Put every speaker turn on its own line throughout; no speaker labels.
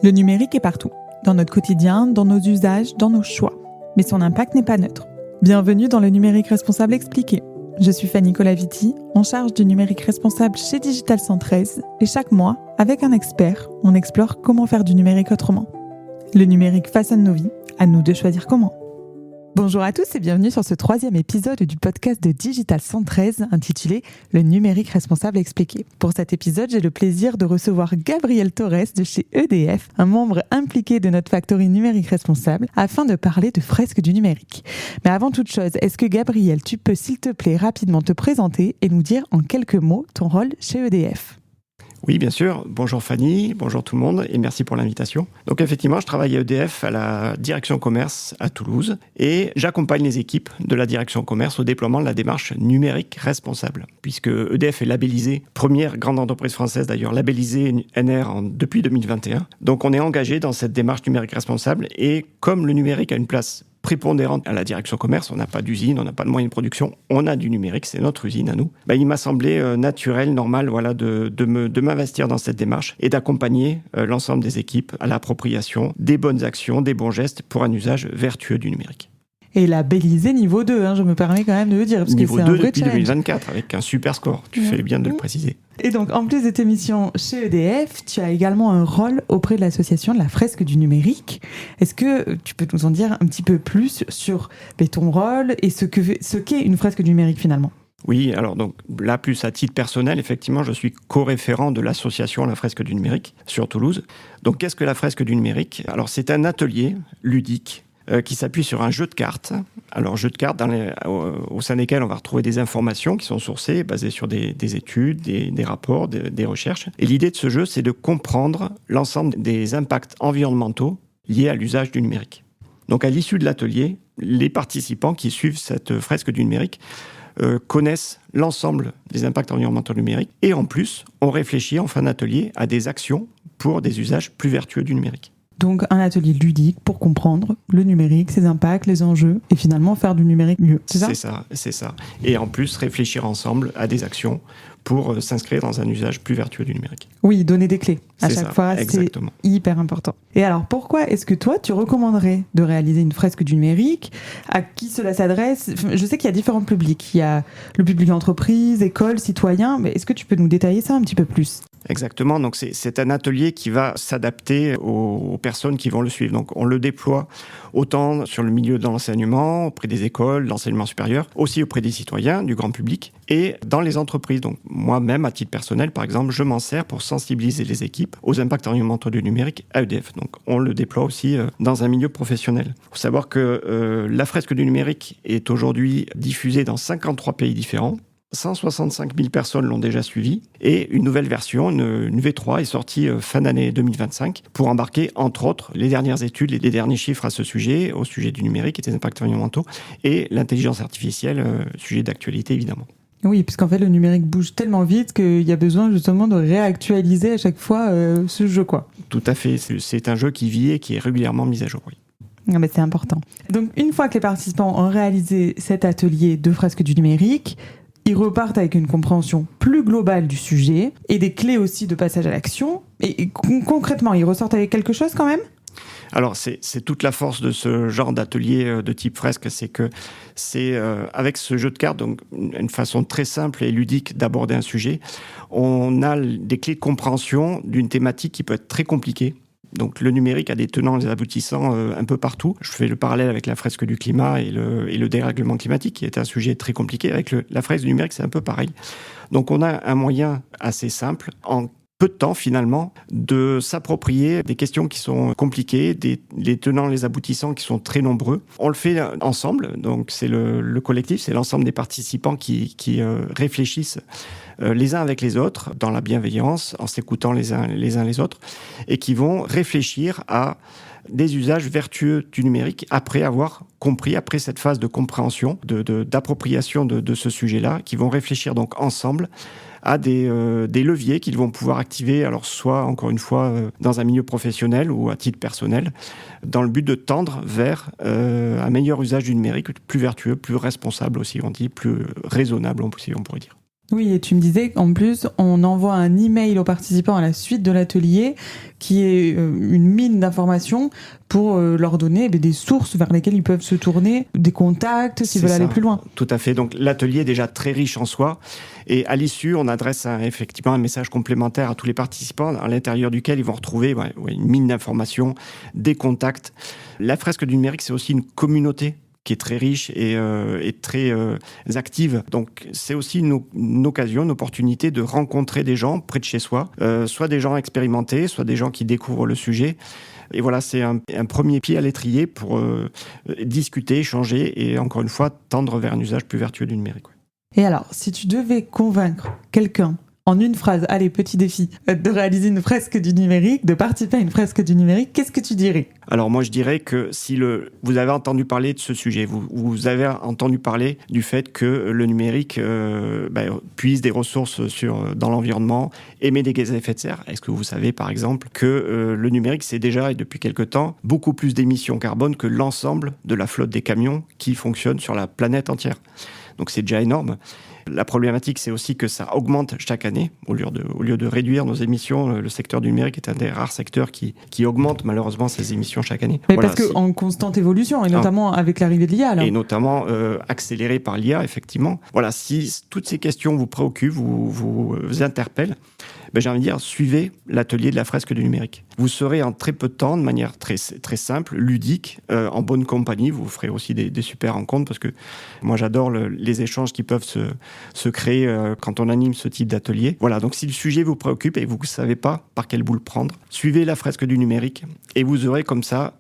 Le numérique est partout, dans notre quotidien, dans nos usages, dans nos choix. Mais son impact n'est pas neutre. Bienvenue dans le numérique responsable expliqué. Je suis Fanny Colaviti, en charge du numérique responsable chez Digital 113 et chaque mois, avec un expert, on explore comment faire du numérique autrement. Le numérique façonne nos vies, à nous de choisir comment. Bonjour à tous et bienvenue sur ce 3e épisode du podcast de Digital 113 intitulé « Le numérique responsable expliqué ». Pour cet épisode, j'ai le plaisir de recevoir Gabriel Torres de chez EDF, un membre impliqué de notre factory numérique responsable, afin de parler de fresques du numérique. Mais avant toute chose, est-ce que Gabriel, tu peux s'il te plaît rapidement te présenter et nous dire en quelques mots ton rôle chez EDF ?
Oui, bien sûr. Bonjour Fanny, bonjour tout le monde et merci pour l'invitation. Donc effectivement, je travaille à EDF à la direction commerce à Toulouse et j'accompagne les équipes de la direction commerce au déploiement de la démarche numérique responsable. Puisque EDF est labellisée, première grande entreprise française d'ailleurs, labellisée NR depuis 2021. Donc on est engagé dans cette démarche numérique responsable et comme le numérique a une place prépondérante à la direction commerce, on n'a pas d'usine, on n'a pas de moyens de production, on a du numérique, c'est notre usine à nous. Il m'a semblé naturel, normal de m'investir dans cette démarche et d'accompagner l'ensemble des équipes à l'appropriation des bonnes actions, des bons gestes pour un usage vertueux du numérique.
Et labellisé niveau 2, je me permets quand même de le dire, parce
niveau
que c'est
2
un vrai
depuis
challenge.
2024, avec un super score. Tu fais bien de le préciser.
Et donc, en plus de tes missions chez EDF, tu as également un rôle auprès de l'association de la fresque du numérique. Est-ce que tu peux nous en dire un petit peu plus sur ton rôle et ce qu'est une fresque du numérique finalement ?
Oui, alors donc là, plus à titre personnel, effectivement, je suis co-référent de l'association La Fresque du Numérique sur Toulouse. Donc, qu'est-ce que la Fresque du Numérique ? Alors, c'est un atelier ludique qui s'appuie sur un jeu de cartes. Alors, jeu de cartes au sein desquels on va retrouver des informations qui sont sourcées, basées sur des études, des rapports, des recherches. Et l'idée de ce jeu, c'est de comprendre l'ensemble des impacts environnementaux liés à l'usage du numérique. Donc, à l'issue de l'atelier, les participants qui suivent cette fresque du numérique connaissent l'ensemble des impacts environnementaux numériques et en plus, on réfléchit en fin d'atelier à des actions pour des usages plus vertueux du numérique.
Donc un atelier ludique pour comprendre le numérique, ses impacts, les enjeux et finalement faire du numérique mieux, c'est ça ?
C'est ça. Et en plus, réfléchir ensemble à des actions pour s'inscrire dans un usage plus vertueux du numérique.
Oui, donner des clés à chaque fois,
exactement.
C'est hyper important. Et alors, pourquoi est-ce que toi, tu recommanderais de réaliser une fresque du numérique ? À qui cela s'adresse ? Je sais qu'il y a différents publics. Il y a le public d'entreprise, école, citoyen, mais est-ce que tu peux nous détailler ça un petit peu plus ?
Exactement, donc c'est un atelier qui va s'adapter aux personnes qui vont le suivre. Donc on le déploie autant sur le milieu de l'enseignement, auprès des écoles, l'enseignement supérieur, aussi auprès des citoyens, du grand public, et dans les entreprises. Donc moi-même, à titre personnel, par exemple, je m'en sers pour sensibiliser les équipes aux impacts environnementaux du numérique à EDF. Donc on le déploie aussi dans un milieu professionnel. Il faut savoir que la fresque du numérique est aujourd'hui diffusée dans 53 pays différents. 165 000 personnes l'ont déjà suivi et une nouvelle version, une V3, est sortie fin d'année 2025 pour embarquer, entre autres, les dernières études, les derniers chiffres à ce sujet, au sujet du numérique et des impacts environnementaux et l'intelligence artificielle, sujet d'actualité évidemment.
Oui, puisqu'en fait, le numérique bouge tellement vite qu'il y a besoin justement de réactualiser à chaque fois ce jeu, quoi.
Tout à fait. C'est un jeu qui vit et qui est régulièrement mis à jour, oui.
Ah ben c'est important. Donc, une fois que les participants ont réalisé cet atelier de fresque du numérique, ils repartent avec une compréhension plus globale du sujet et des clés aussi de passage à l'action. Et concrètement, ils ressortent avec quelque chose quand même ?
Alors, c'est toute la force de ce genre d'atelier de type fresque, c'est que c'est avec ce jeu de cartes, donc une façon très simple et ludique d'aborder un sujet, on a des clés de compréhension d'une thématique qui peut être très compliquée. Donc le numérique a des tenants et des aboutissants un peu partout. Je fais le parallèle avec la fresque du climat et le dérèglement climatique, qui est un sujet très compliqué. Avec la fresque du numérique, c'est un peu pareil. Donc on a un moyen assez simple, en peu de temps finalement, de s'approprier des questions qui sont compliquées, les tenants, les aboutissants qui sont très nombreux. On le fait ensemble, donc c'est le collectif, c'est l'ensemble des participants qui réfléchissent les uns avec les autres, dans la bienveillance, en s'écoutant les uns les autres, et qui vont réfléchir à des usages vertueux du numérique après avoir compris, après cette phase de compréhension, d'appropriation de ce sujet-là, qui vont réfléchir donc ensemble à des leviers qu'ils vont pouvoir activer, alors soit, encore une fois, dans un milieu professionnel ou à titre personnel, dans le but de tendre vers un meilleur usage du numérique, plus vertueux, plus responsable aussi, on dit, plus raisonnable aussi, on pourrait dire.
Oui, et tu me disais qu'en plus, on envoie un email aux participants à la suite de l'atelier qui est une mine d'informations pour leur donner des sources vers lesquelles ils peuvent se tourner, des contacts s'ils veulent aller plus loin.
Tout à fait. Donc l'atelier est déjà très riche en soi. Et à l'issue, on adresse effectivement un message complémentaire à tous les participants à l'intérieur duquel ils vont retrouver une mine d'informations, des contacts. La fresque du numérique, c'est aussi une communauté qui est très riche et très active. Donc, c'est aussi une occasion, une opportunité de rencontrer des gens près de chez soi, soit des gens expérimentés, soit des gens qui découvrent le sujet. Et voilà, c'est un premier pied à l'étrier pour discuter, échanger et, encore une fois, tendre vers un usage plus vertueux du numérique.
Et alors, si tu devais convaincre quelqu'un en une phrase, allez, petit défi, de réaliser une fresque du numérique, de participer à une fresque du numérique, qu'est-ce que tu dirais ?
Alors moi, je dirais que si vous avez entendu parler de ce sujet, vous avez entendu parler du fait que le numérique puise des ressources dans l'environnement, émet des gaz à effet de serre. Est-ce que vous savez, par exemple, que le numérique, c'est déjà, et depuis quelque temps, beaucoup plus d'émissions carbone que l'ensemble de la flotte des camions qui fonctionnent sur la planète entière. Donc c'est déjà énorme. La problématique, c'est aussi que ça augmente chaque année. Au lieu de réduire nos émissions, le secteur du numérique est un des rares secteurs qui augmente malheureusement ses émissions chaque année.
Mais voilà, parce qu'en constante évolution, et notamment avec l'arrivée de l'IA.
Et notamment accéléré par l'IA, effectivement. Voilà, si toutes ces questions vous préoccupent, vous interpellent, j'ai envie de dire, suivez l'atelier de la fresque du numérique. Vous serez en très peu de temps, de manière très, très simple, ludique, en bonne compagnie. Vous ferez aussi des super rencontres, parce que moi j'adore les échanges qui peuvent se créer quand on anime ce type d'atelier. Voilà, donc si le sujet vous préoccupe et vous ne savez pas par quelle boule prendre, suivez la fresque du numérique et vous aurez comme ça,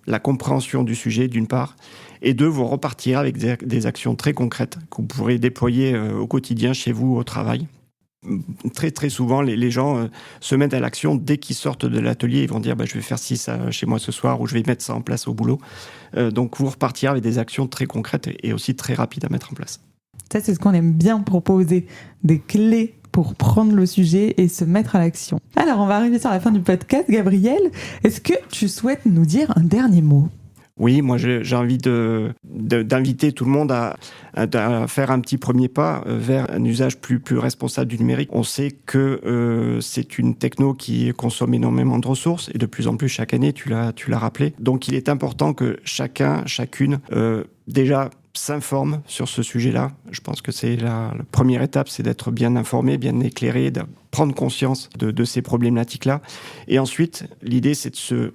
la compréhension du sujet d'une part, et deux, vous repartirez avec des actions très concrètes que vous pourrez déployer au quotidien chez vous, au travail. Très très souvent, les gens se mettent à l'action dès qu'ils sortent de l'atelier. Ils vont dire je vais faire ça chez moi ce soir, ou je vais mettre ça en place au boulot. Donc vous repartirez avec des actions très concrètes et aussi très rapides à mettre en place.
Ça, c'est ce qu'on aime bien proposer, des clés pour prendre le sujet et se mettre à l'action. Alors, on va arriver sur la fin du podcast. Gabriel, est-ce que tu souhaites nous dire un dernier mot ?
Oui, moi j'ai envie d'inviter tout le monde à faire un petit premier pas vers un usage plus responsable du numérique. On sait que c'est une techno qui consomme énormément de ressources et de plus en plus chaque année, tu l'as rappelé. Donc il est important que chacune, déjà s'informe sur ce sujet-là. Je pense que c'est la première étape, c'est d'être bien informé, bien éclairé, de prendre conscience de ces problématiques-là. Et ensuite, l'idée, c'est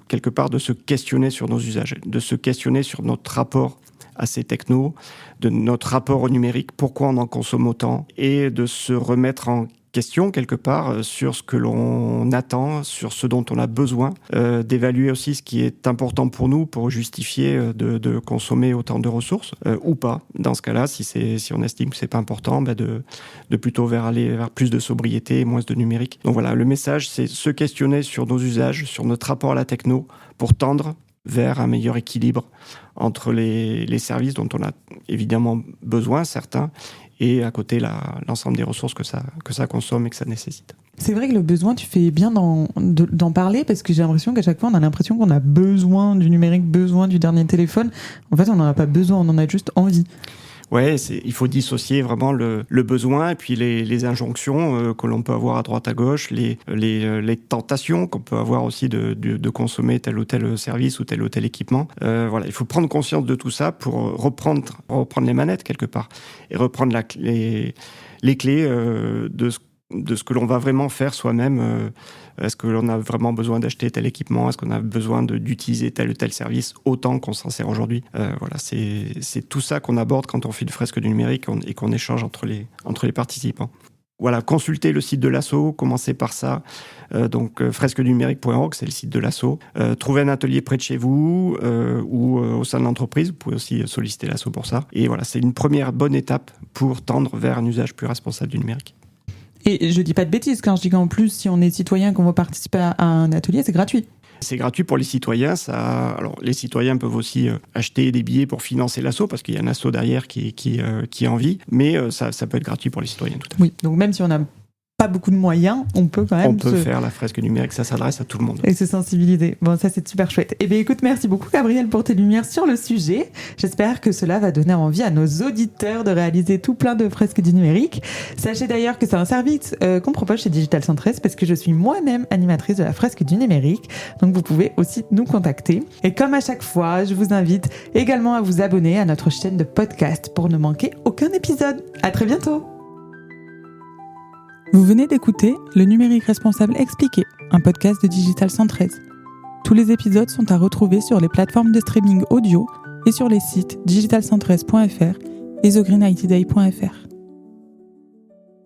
quelque part de se questionner sur nos usages, de se questionner sur notre rapport à ces technos, de notre rapport au numérique, pourquoi on en consomme autant, et de se remettre en question quelque part sur ce que l'on attend, sur ce dont on a besoin, d'évaluer aussi ce qui est important pour nous pour justifier de consommer autant de ressources ou pas. Dans ce cas-là, si on estime que c'est pas important, de plutôt aller vers plus de sobriété et moins de numérique. Donc voilà, le message, c'est se questionner sur nos usages, sur notre rapport à la techno, pour tendre vers un meilleur équilibre entre les services dont on a évidemment besoin, certains, et à côté l'ensemble des ressources que ça consomme et que ça nécessite.
C'est vrai que le besoin, tu fais bien d'en parler, parce que j'ai l'impression qu'à chaque fois, on a l'impression qu'on a besoin du numérique, besoin du dernier téléphone. En fait, on n'en a pas besoin, on en a juste envie.
Ouais, il faut dissocier vraiment le besoin et puis les injonctions que l'on peut avoir à droite à gauche, les tentations qu'on peut avoir aussi de consommer tel ou tel service ou tel équipement. Voilà, il faut prendre conscience de tout ça pour reprendre les manettes quelque part et reprendre les clés de ce que l'on va vraiment faire soi-même. Est-ce que l'on a vraiment besoin d'acheter tel équipement ? Est-ce qu'on a besoin d'utiliser tel ou tel service autant qu'on s'en sert aujourd'hui ? Voilà, c'est tout ça qu'on aborde quand on fait une fresque du numérique et qu'on échange entre les participants. Voilà, consultez le site de l'asso, commencez par ça. Donc fresquedunumérique.org, c'est le site de l'asso. Trouvez un atelier près de chez vous ou au sein de l'entreprise. Vous pouvez aussi solliciter l'asso pour ça. Et voilà, c'est une première bonne étape pour tendre vers un usage plus responsable du numérique.
Et je dis pas de bêtises quand je dis qu'en plus, si on est citoyen et qu'on veut participer à un atelier, c'est gratuit.
C'est gratuit pour les citoyens. Alors, les citoyens peuvent aussi acheter des billets pour financer l'asso, parce qu'il y a un asso derrière qui en vit. Mais ça peut être gratuit pour les citoyens, tout à fait.
Oui, donc même si on n'a pas pas beaucoup de moyens, on peut quand même...
On peut faire la fresque numérique, ça s'adresse à tout le monde.
Et se sensibiliser. Bon, ça c'est super chouette. Eh bien écoute, merci beaucoup Gabriel pour tes lumières sur le sujet. J'espère que cela va donner envie à nos auditeurs de réaliser tout plein de fresques du numérique. Sachez d'ailleurs que c'est un service qu'on propose chez Digital 113 parce que je suis moi-même animatrice de la fresque du numérique. Donc vous pouvez aussi nous contacter. Et comme à chaque fois, je vous invite également à vous abonner à notre chaîne de podcast pour ne manquer aucun épisode. À très bientôt. Vous venez d'écouter Le Numérique Responsable Expliqué, un podcast de Digital 113. Tous les épisodes sont à retrouver sur les plateformes de streaming audio et sur les sites digital113.fr et thegreenitday.fr.